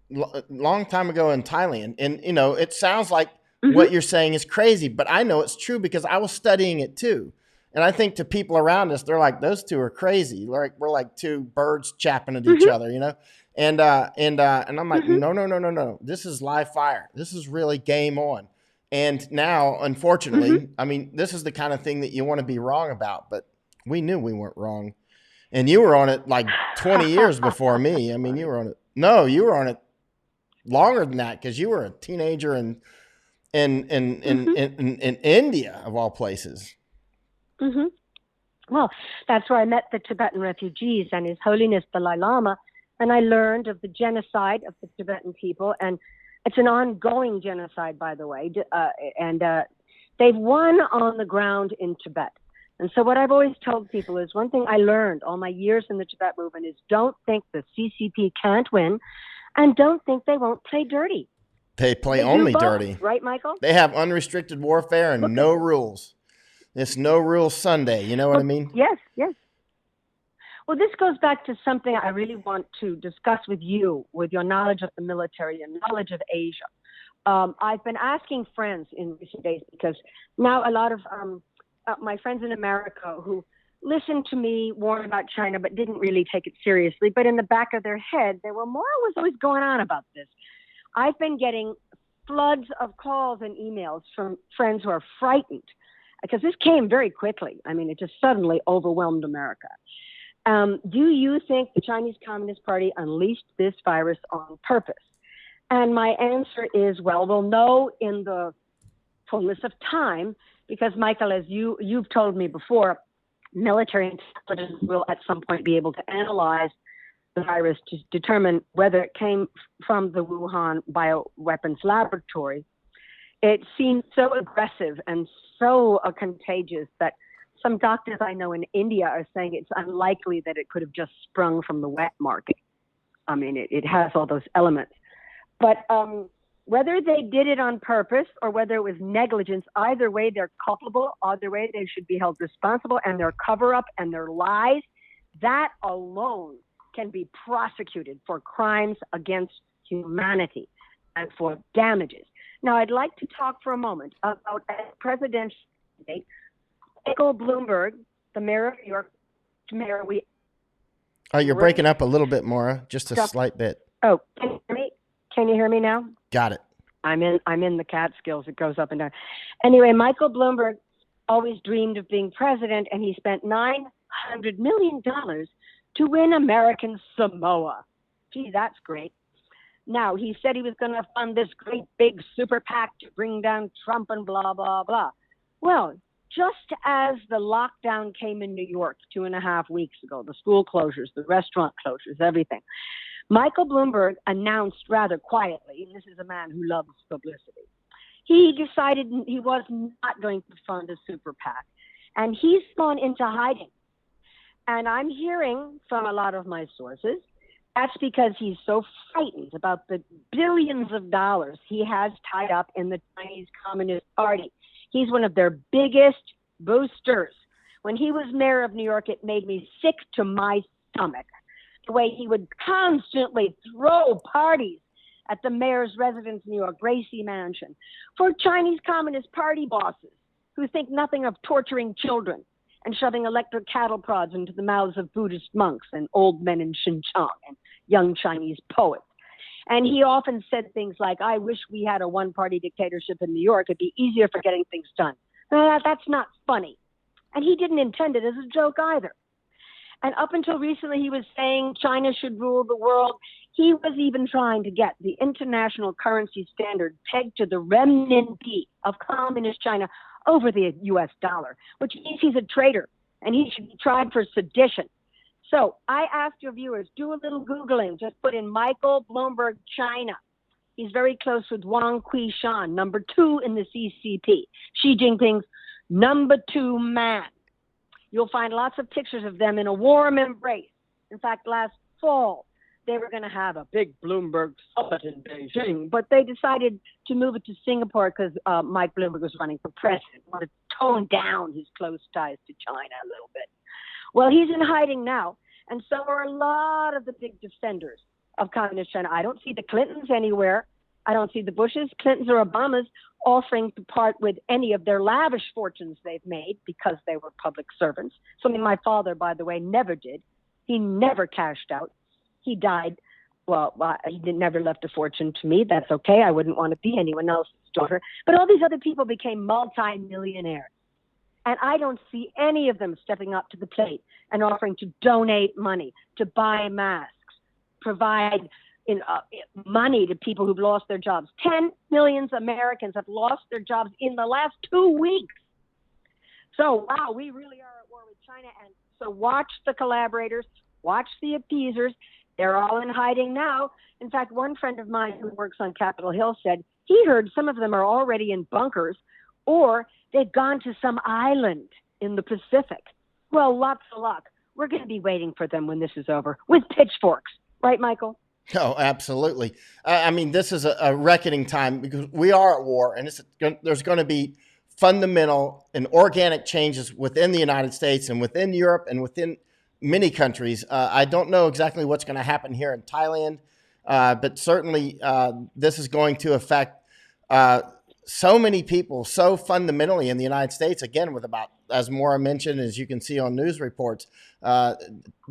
long time ago in Thailand, and, it sounds like what you're saying is crazy, but I know it's true because I was studying it too. And I think to people around us, they're like, those two are crazy. We're like two birds chapping at each other, And I'm like, no. This is live fire. This is really game on. And now, unfortunately, I mean, this is the kind of thing that you want to be wrong about, but we knew we weren't wrong. And you were on it like 20 years before me. I mean, you were on it. No, you were on it longer than that because you were a teenager in India, of all places. Well, that's where I met the Tibetan refugees and His Holiness Dalai Lama. And I learned of the genocide of the Tibetan people. And it's an ongoing genocide, by the way. And they've won on the ground in Tibet. And so what I've always told people is one thing I learned all my years in the Tibet movement is don't think the CCP can't win and don't think they won't play dirty. They play only dirty. Right, Michael? They have unrestricted warfare and no rules. It's no rules Sunday. You know what I mean? Yes. Well, this goes back to something I really want to discuss with you, with your knowledge of the military and knowledge of Asia. I've been asking friends in recent days because now a lot of my friends in America who listened to me warn about China but didn't really take it seriously, but in the back of their head, they were more was always going on about this. I've been getting floods of calls and emails from friends who are frightened because this came very quickly. I mean, it just suddenly overwhelmed America. Do you think the Chinese Communist Party unleashed this virus on purpose? And my answer is, well, we'll know in the fullness of time, because Michael, as you've told me before, military intelligence will at some point be able to analyze the virus to determine whether it came from the Wuhan bioweapons laboratory, it seemed so aggressive and so contagious that some doctors I know in India are saying it's unlikely that it could have just sprung from the wet market. I mean, it has all those elements. But whether they did it on purpose or whether it was negligence, either way, they're culpable. Either way, they should be held responsible. And their cover-up and their lies, that alone can be prosecuted for crimes against humanity and for damages. Now, I'd like to talk for a moment about a presidential candidate, Michael Bloomberg, the mayor of New York. Mayor, you're breaking up a little bit, Maura, just a slight bit. Oh, can you hear me? Can you hear me now? Got it. I'm in the Catskills. It goes up and down. Anyway, Michael Bloomberg always dreamed of being president, and he spent $900 million to win American Samoa. Gee, that's great. Now, he said he was going to fund this great big super PAC to bring down Trump and blah, blah, blah. Well, just as the lockdown came in New York 2.5 weeks ago, the school closures, the restaurant closures, everything, Michael Bloomberg announced rather quietly, and this is a man who loves publicity, he decided he was not going to fund a super PAC, and he's gone into hiding. And I'm hearing from a lot of my sources, that's because he's so frightened about the billions of dollars he has tied up in the Chinese Communist Party. He's one of their biggest boosters. When he was mayor of New York, it made me sick to my stomach, the way he would constantly throw parties at the mayor's residence in New York, Gracie Mansion, for Chinese Communist Party bosses who think nothing of torturing children and shoving electric cattle prods into the mouths of Buddhist monks and old men in Xinjiang and young Chinese poets. And he often said things like, I wish we had a one-party dictatorship in New York. It'd be easier for getting things done. That's not funny. And he didn't intend it as a joke either. And up until recently, he was saying China should rule the world. He was even trying to get the international currency standard pegged to the renminbi of communist China over the U.S. dollar, which means he's a traitor and he should be tried for sedition. So I asked your viewers, do a little Googling. Just put in Michael Bloomberg, China. He's very close with Wang Qishan, number 2 in the CCP, Xi Jinping's number 2 man. You'll find lots of pictures of them in a warm embrace. In fact, last fall, they were going to have a big Bloomberg summit in Beijing, but they decided to move it to Singapore because Mike Bloomberg was running for president, wanted to tone down his close ties to China a little bit. Well, he's in hiding now, and so are a lot of the big defenders of communist China. I don't see the Clintons anywhere. I don't see the Bushes, Clintons, or Obamas offering to part with any of their lavish fortunes they've made because they were public servants, something my father, by the way, never did. He never cashed out. He died. Well, he never left a fortune to me. That's okay. I wouldn't want to be anyone else's daughter. But all these other people became multi-millionaires. And I don't see any of them stepping up to the plate and offering to donate money, to buy masks, provide money to people who've lost their jobs. 10 million Americans have lost their jobs in the last 2 weeks. So, wow, we really are at war with China. And so watch the collaborators, watch the appeasers. They're all in hiding now. In fact, one friend of mine who works on Capitol Hill said he heard some of them are already in bunkers or they've gone to some island in the Pacific. Well, lots of luck. We're going to be waiting for them when this is over with pitchforks. Right, Michael? Oh, absolutely. I mean, this is a reckoning time because we are at war, and there's going to be fundamental and organic changes within the United States and within Europe and within many countries. I don't know exactly what's going to happen here in Thailand, but certainly this is going to affect so many people so fundamentally in the United States, again, with about, as Maura mentioned, as you can see on news reports,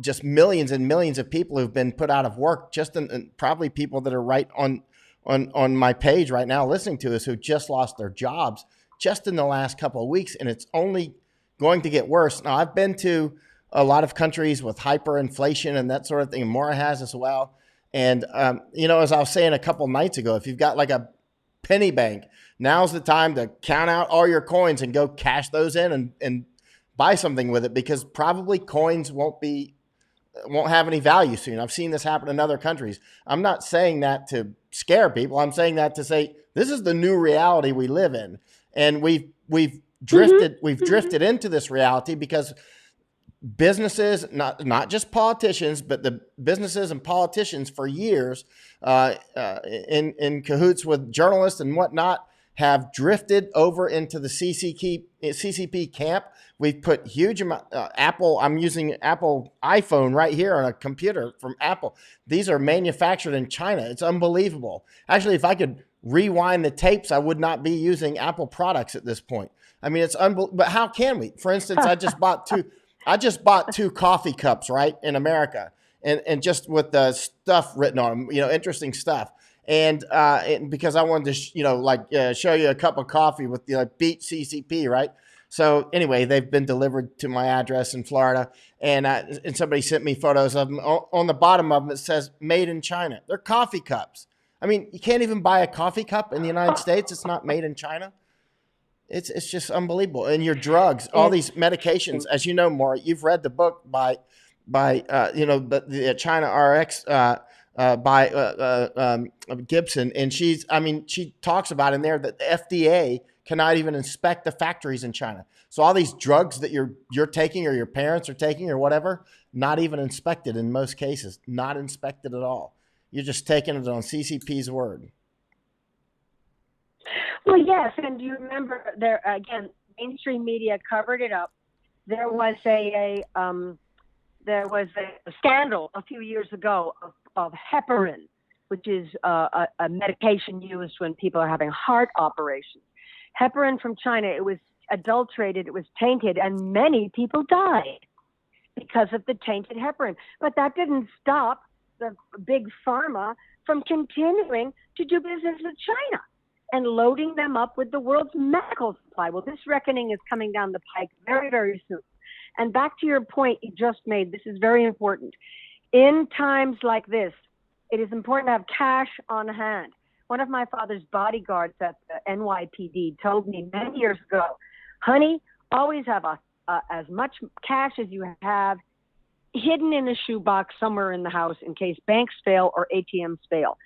just millions and millions of people who've been put out of work, just probably people that are right on my page right now listening to us who just lost their jobs just in the last couple of weeks, and it's only going to get worse. Now, I've been to a lot of countries with hyperinflation and that sort of thing. Maura has as well. And, as I was saying a couple nights ago, if you've got like a penny bank, now's the time to count out all your coins and go cash those in and buy something with it, because probably coins won't be won't have any value soon. I've seen this happen in other countries. I'm not saying that to scare people. I'm saying that to say this is the new reality we live in, and we've drifted into this reality because businesses, not just politicians, but the businesses and politicians for years, in cahoots with journalists and whatnot, have drifted over into the CCP camp. We've put huge amount. Apple. I'm using Apple iPhone right here on a computer from Apple. These are manufactured in China. It's unbelievable. Actually, if I could rewind the tapes, I would not be using Apple products at this point. I mean, it's unbelievable. But how can we? For instance, I just bought two coffee cups, right, in America, and just with the stuff written on them, interesting stuff. And because I wanted to, show you a cup of coffee with the beat CCP, right? So anyway, they've been delivered to my address in Florida, and somebody sent me photos of them. On the bottom of them, it says "Made in China." They're coffee cups. I mean, you can't even buy a coffee cup in the United States. It's not made in China. It's just unbelievable. And your drugs, all these medications, as you know, Maura, you've read the book by the China RX by Gibson, and she talks about in there that the FDA cannot even inspect the factories in China. So all these drugs that you're taking or your parents are taking or whatever, not even inspected in most cases, not inspected at all. You're just taking it on CCP's word. Well, yes, and do you remember there again? Mainstream media covered it up. There was a scandal a few years ago of heparin, which is a medication used when people are having heart operations. Heparin from China. It was adulterated. It was tainted, and many people died because of the tainted heparin. But that didn't stop the big pharma from continuing to do business with China and loading them up with the world's medical supply. Well, this reckoning is coming down the pike very, very soon. And back to your point you just made, this is very important. In times like this, it is important to have cash on hand. One of my father's bodyguards at the NYPD told me many years ago, honey, always have as much cash as you have hidden in a shoebox somewhere in the house in case banks fail or ATMs fail.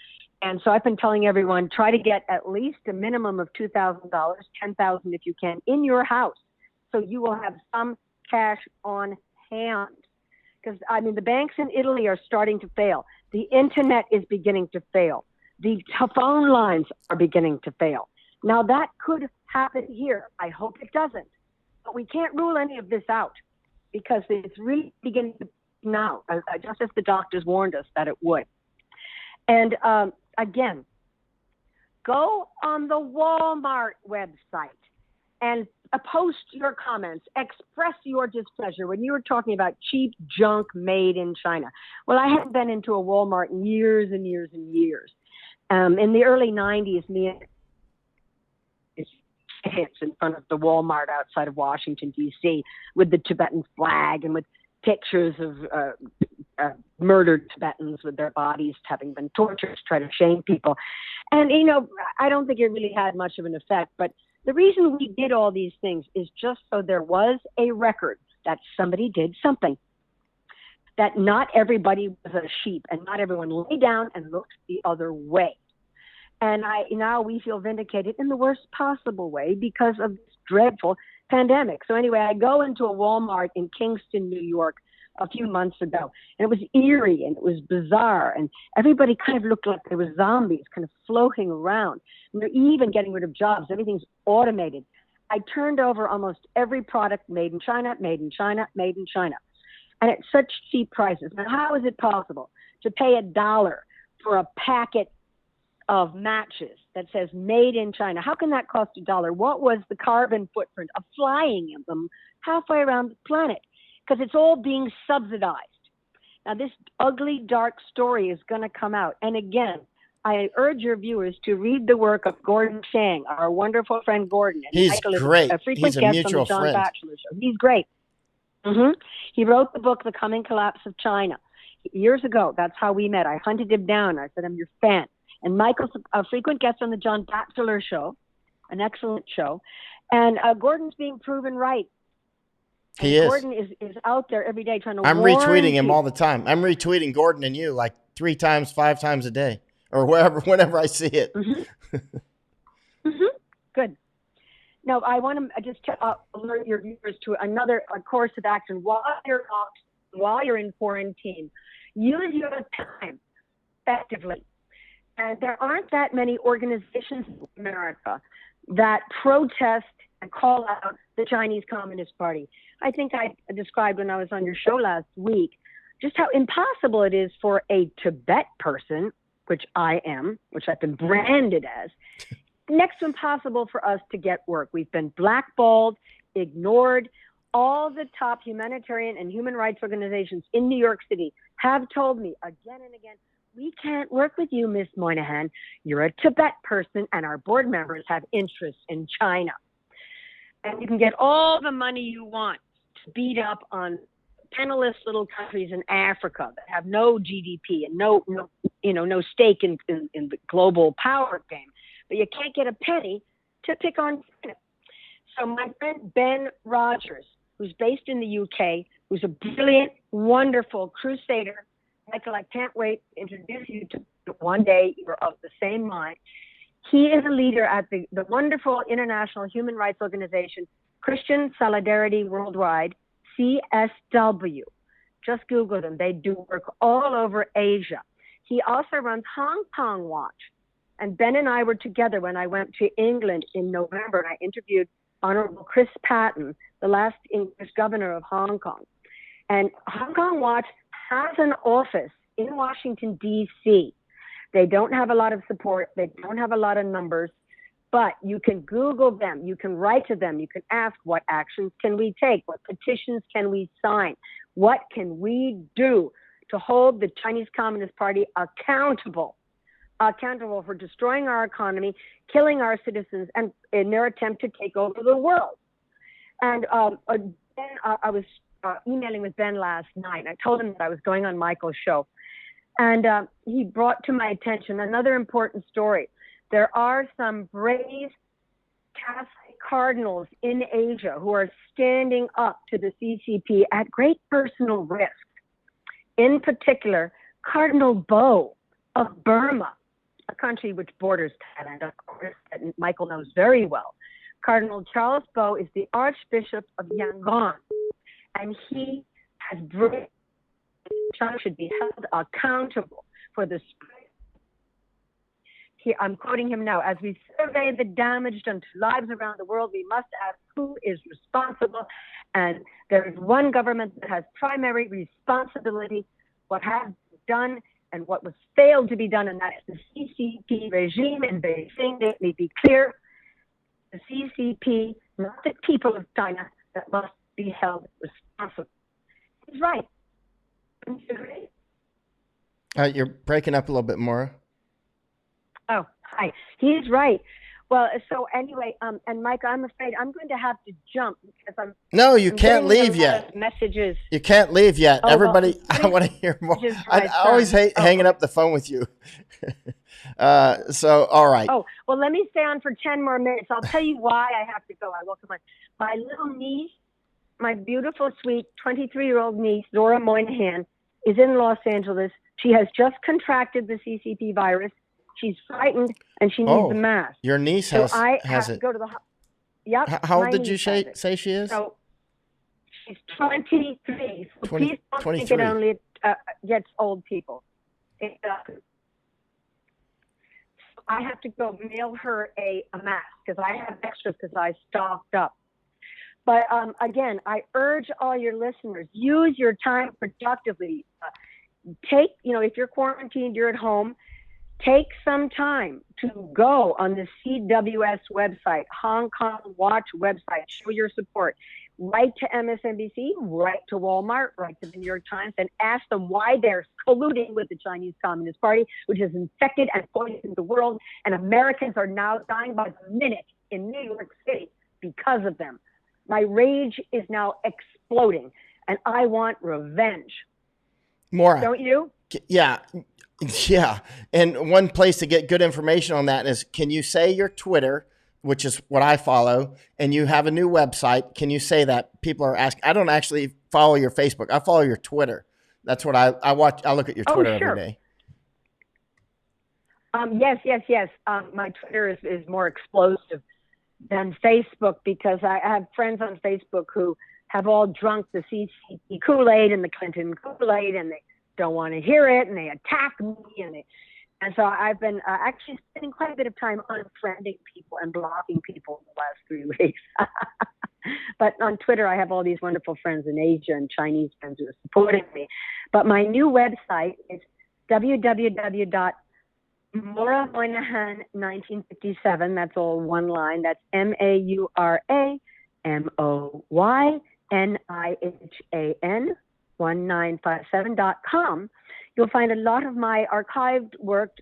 And so I've been telling everyone, try to get at least a minimum of $2,000, $10,000 if you can, in your house. So you will have some cash on hand. Because, the banks in Italy are starting to fail. The internet is beginning to fail. The phone lines are beginning to fail. Now, that could happen here. I hope it doesn't. But we can't rule any of this out because it's really beginning to now, just as the doctors warned us that it would. And again, go on the Walmart website and post your comments, express your displeasure when you were talking about cheap junk made in China. Well, I hadn't been into a Walmart in years and years and years. In the early 90s, me and hits in front of the Walmart outside of Washington, D.C. with the Tibetan flag and with pictures of murdered Tibetans with their bodies having been tortured to try to shame people. And, I don't think it really had much of an effect. But the reason we did all these things is just so there was a record that somebody did something, that not everybody was a sheep and not everyone lay down and looked the other way. And now we feel vindicated in the worst possible way because of this dreadful pandemic. So anyway, I go into a Walmart in Kingston, New York, a few months ago, and it was eerie and it was bizarre, and everybody kind of looked like they were zombies, kind of floating around. And they're even getting rid of jobs. Everything's automated. I turned over almost every product made in China, made in China, made in China, and at such cheap prices. Now, how is it possible to pay $1 for a packet of matches that says made in China? How can that cost $1? What was the carbon footprint of flying them halfway around the planet? Because it's all being subsidized. Now, this ugly, dark story is going to come out. And again, I urge your viewers to read the work of Gordon Chiang, our wonderful friend Gordon. And He's great. A frequent He's a guest mutual on the John friend. Batchelor Show. He's great. He wrote the book, The Coming Collapse of China, years ago. That's how we met. I hunted him down. I said, I'm your fan. And Michael's a frequent guest on the John Batchelor Show, an excellent show. And Gordon's being proven right. And He is. Gordon is out there every day trying to I'm warn retweeting him people. all the time. I'm retweeting Gordon and you like 3 times, 5 times a day, or whenever I see it. Good. Now, I want to just alert your viewers to another course of action while you're in quarantine. Use your time effectively. And there aren't that many organizations in America that protest and call out the Chinese Communist Party. I think I described when I was on your show last week just how impossible it is for a Tibet person, which I am, which I've been branded as, next to impossible for us to get work. We've been blackballed, ignored. All the top humanitarian and human rights organizations in New York City have told me again and again, we can't work with you, Miss Moynihan. You're a Tibet person, and our board members have interests in China. And you can get all the money you want to beat up on penniless little countries in Africa that have no GDP and no stake in the global power game. But you can't get a penny to pick on China. So my friend Ben Rogers, who's based in the UK, who's a brilliant, wonderful crusader. Michael, I can't wait to introduce you to one day you're of the same mind. He is a leader at the wonderful international human rights organization, Christian Solidarity Worldwide, CSW. Just Google them. They do work all over Asia. He also runs Hong Kong Watch. And Ben and I were together when I went to England in November, and I interviewed Honorable Chris Patten, the last English governor of Hong Kong. And Hong Kong Watch has an office in Washington, D.C. They don't have a lot of support. They don't have a lot of numbers. But you can Google them. You can write to them. You can ask, what actions can we take? What petitions can we sign? What can we do to hold the Chinese Communist Party accountable for destroying our economy, killing our citizens, and in their attempt to take over the world? And I was emailing with Ben last night. I told him that I was going on Michael's show. And he brought to my attention another important story. There are some brave Catholic cardinals in Asia who are standing up to the CCP at great personal risk. In particular, Cardinal Bo of Burma, a country which borders Thailand, of course, that Michael knows very well. Cardinal Charles Bo is the Archbishop of Yangon, and he has braved China should be held accountable for the spread. Here, I'm quoting him now. As we survey the damage done to lives around the world, we must ask who is responsible. And there is one government that has primary responsibility, what has been done and what was failed to be done, and that's the CCP regime in Beijing. Let me be clear. The CCP, not the people of China, that must be held responsible. He's right. You're breaking up a little bit, Maura. Oh, hi. He's right. Well, so anyway, and Mike, I'm afraid I'm going to have to jump because No, you I'm can't getting leave a lot yet. of messages. You can't leave yet. Oh, Everybody, well, I want to hear more. messages for I my always son. hate hanging up the phone with you. So, all right. Oh, well, let me stay on for 10 more minutes. I'll tell you why I have to go. I will come on. My little niece, my beautiful, sweet 23-year-old niece, Zora Moynihan, is in Los Angeles. She has just contracted the CCP virus. She's frightened, and she needs a mask. Your niece So has, I has have it. to go to the. Yep. How old my did you niece has say it. she is? So she's 23. So 20 please don't 23. think it only gets old people. It doesn't. So I have to go mail her a mask because I have extras because I stocked up. But again, I urge all your listeners, use your time productively. Take, if you're quarantined, you're at home, take some time to go on the CWS website, Hong Kong Watch website, show your support. Write to MSNBC, write to Walmart, write to the New York Times, and ask them why they're colluding with the Chinese Communist Party, which has infected and poisoned the world. And Americans are now dying by the minute in New York City because of them. My rage is now exploding, and I want revenge. Maura. Don't you? Yeah. Yeah. And one place to get good information on that is, can you say your Twitter which is what I follow, and you have a new website. Can you say that? People are asking. I don't actually follow your Facebook. I follow your Twitter. That's what I watch. I look at your Oh, Twitter every sure. day. Yes. My Twitter is more explosive than Facebook because I have friends on Facebook who have all drunk the CCP Kool-Aid and the Clinton Kool-Aid, and they don't want to hear it, and they attack me, and so I've been actually spending quite a bit of time unfriending people and blocking people in the last 3 weeks. But on Twitter, I have all these wonderful friends in Asia and Chinese friends who are supporting me. But my new website is www.Maura Moynihan 1957. That's all one line. That's MauraMoynihan 1957.com. You'll find a lot of my archived work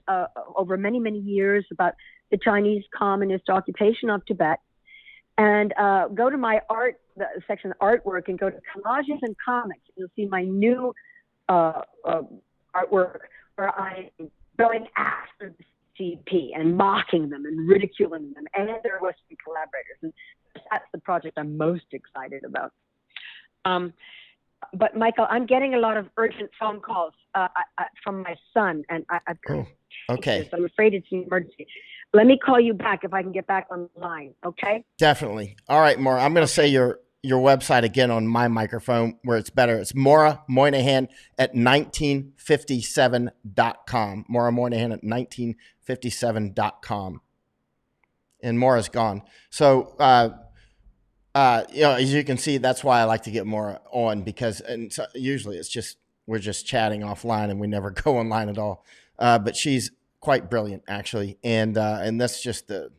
over many, many years about the Chinese Communist occupation of Tibet. And go to my art, the section artwork, and go to collages and comics. You'll see my new artwork where I'm going after the CP and mocking them and ridiculing them and their Western collaborators. And that's the project I'm most excited about. But Michael, I'm getting a lot of urgent phone calls from my son, and I've Okay. I'm afraid it's an emergency. Let me call you back if I can get back on the line, okay? Definitely. All right, Maura. I'm going to say your website again on my microphone where it's better. It's Maura Moynihan at 1957.com. Maura Moynihan at 1957.com. And Maura's gone. So, as you can see, that's why I like to get Maura on because so usually it's just we're just chatting offline and we never go online at all. But she's quite brilliant, actually, and that's just the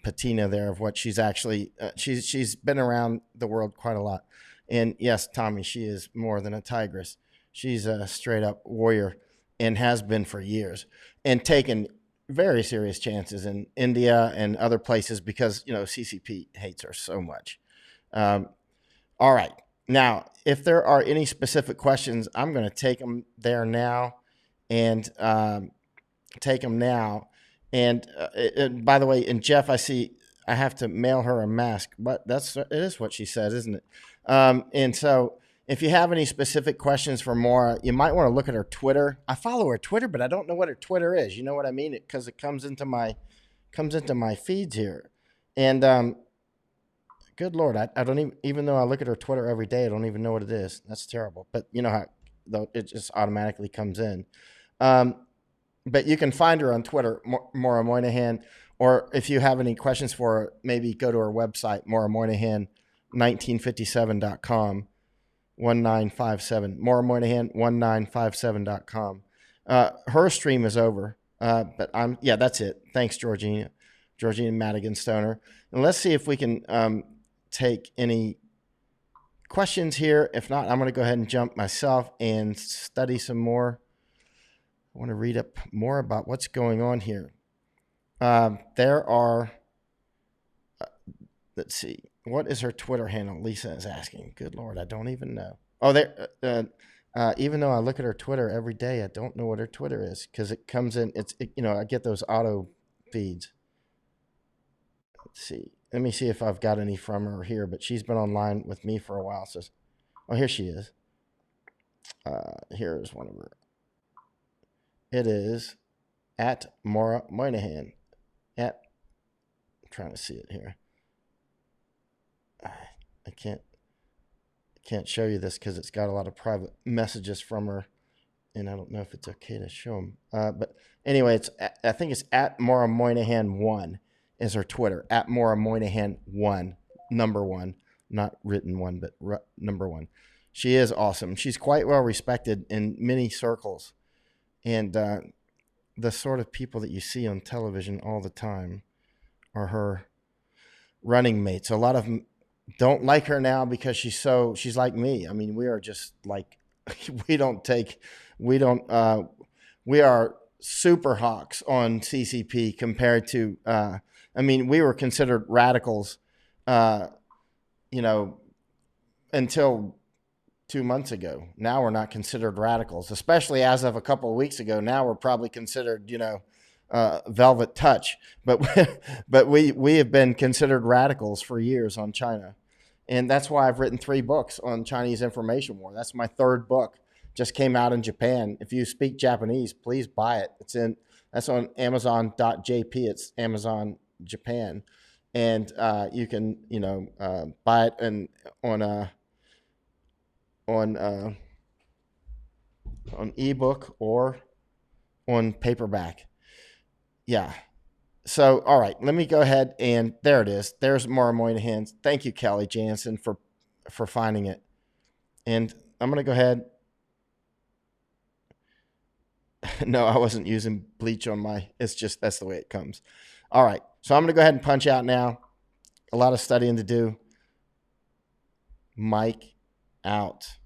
patina there of what she's actually. She's been around the world quite a lot, and yes, Tommy, she is more than a tigress. She's a straight up warrior and has been for years, and taken very serious chances in India and other places because CCP hates her so much. All right, now if there are any specific questions, I'm going to take them there now, and take them now. And by the way, and Jeff, I see I have to mail her a mask, but it is what she said, isn't it? And so if you have any specific questions for Maura, you might want to look at her Twitter. I follow her Twitter, but I don't know what her Twitter is. You know what I mean? Because it comes into my feeds here. And good Lord, I don't even though I look at her Twitter every day, I don't even know what it is. That's terrible. But you know how though it just automatically comes in. But you can find her on Twitter, Maura Moynihan, or if you have any questions for her, maybe go to her website, Maura Moynihan 1957.com. 1957 Maura Moynihan 1957.com. Her stream is over, but that's it. Thanks, Georgina Madigan Stoner. And let's see if we can take any questions here. If not, I'm going to go ahead and jump myself and study some more. I want to read up more about what's going on here. There are, let's see. What is her Twitter handle? Lisa is asking. Good Lord, I don't even know. Oh, there. Even though I look at her Twitter every day, I don't know what her Twitter is because it comes in. I get those auto feeds. Let's see. Let me see if I've got any from her here. But she's been online with me for a while. So, here she is. Here is one of her. It is at Maura Moynihan. I'm trying to see it here. I can't show you this because it's got a lot of private messages from her, and I don't know if it's okay to show them. But anyway, I think it's at Maura Moynihan 1 is her Twitter. At Maura Moynihan 1, number 1, not written 1, but number 1. She is awesome. She's quite well respected in many circles, and the sort of people that you see on television all the time are her running mates. A lot of them don't like her now because she's like me. I mean, we are just like, we are super hawks on CCP compared to, we were considered radicals, until 2 months ago. Now we're not considered radicals, especially as of a couple of weeks ago. Now we're probably considered, velvet touch. But but we have been considered radicals for years on China, and that's why I've written 3 books on Chinese information war. That's my 3rd book. Just came out in Japan. If you speak Japanese, please buy it. That's on Amazon.jp. It's Amazon Japan, and you can buy it and on on ebook or on paperback. Yeah. So, all right, let me go ahead and there it is. There's Maura Moynihan. Thank you, Kelly Jansen, for finding it. And I'm gonna go ahead. No, I wasn't using bleach on my. It's just that's the way it comes. All right, so I'm gonna go ahead and punch out now. A lot of studying to do. Mike out.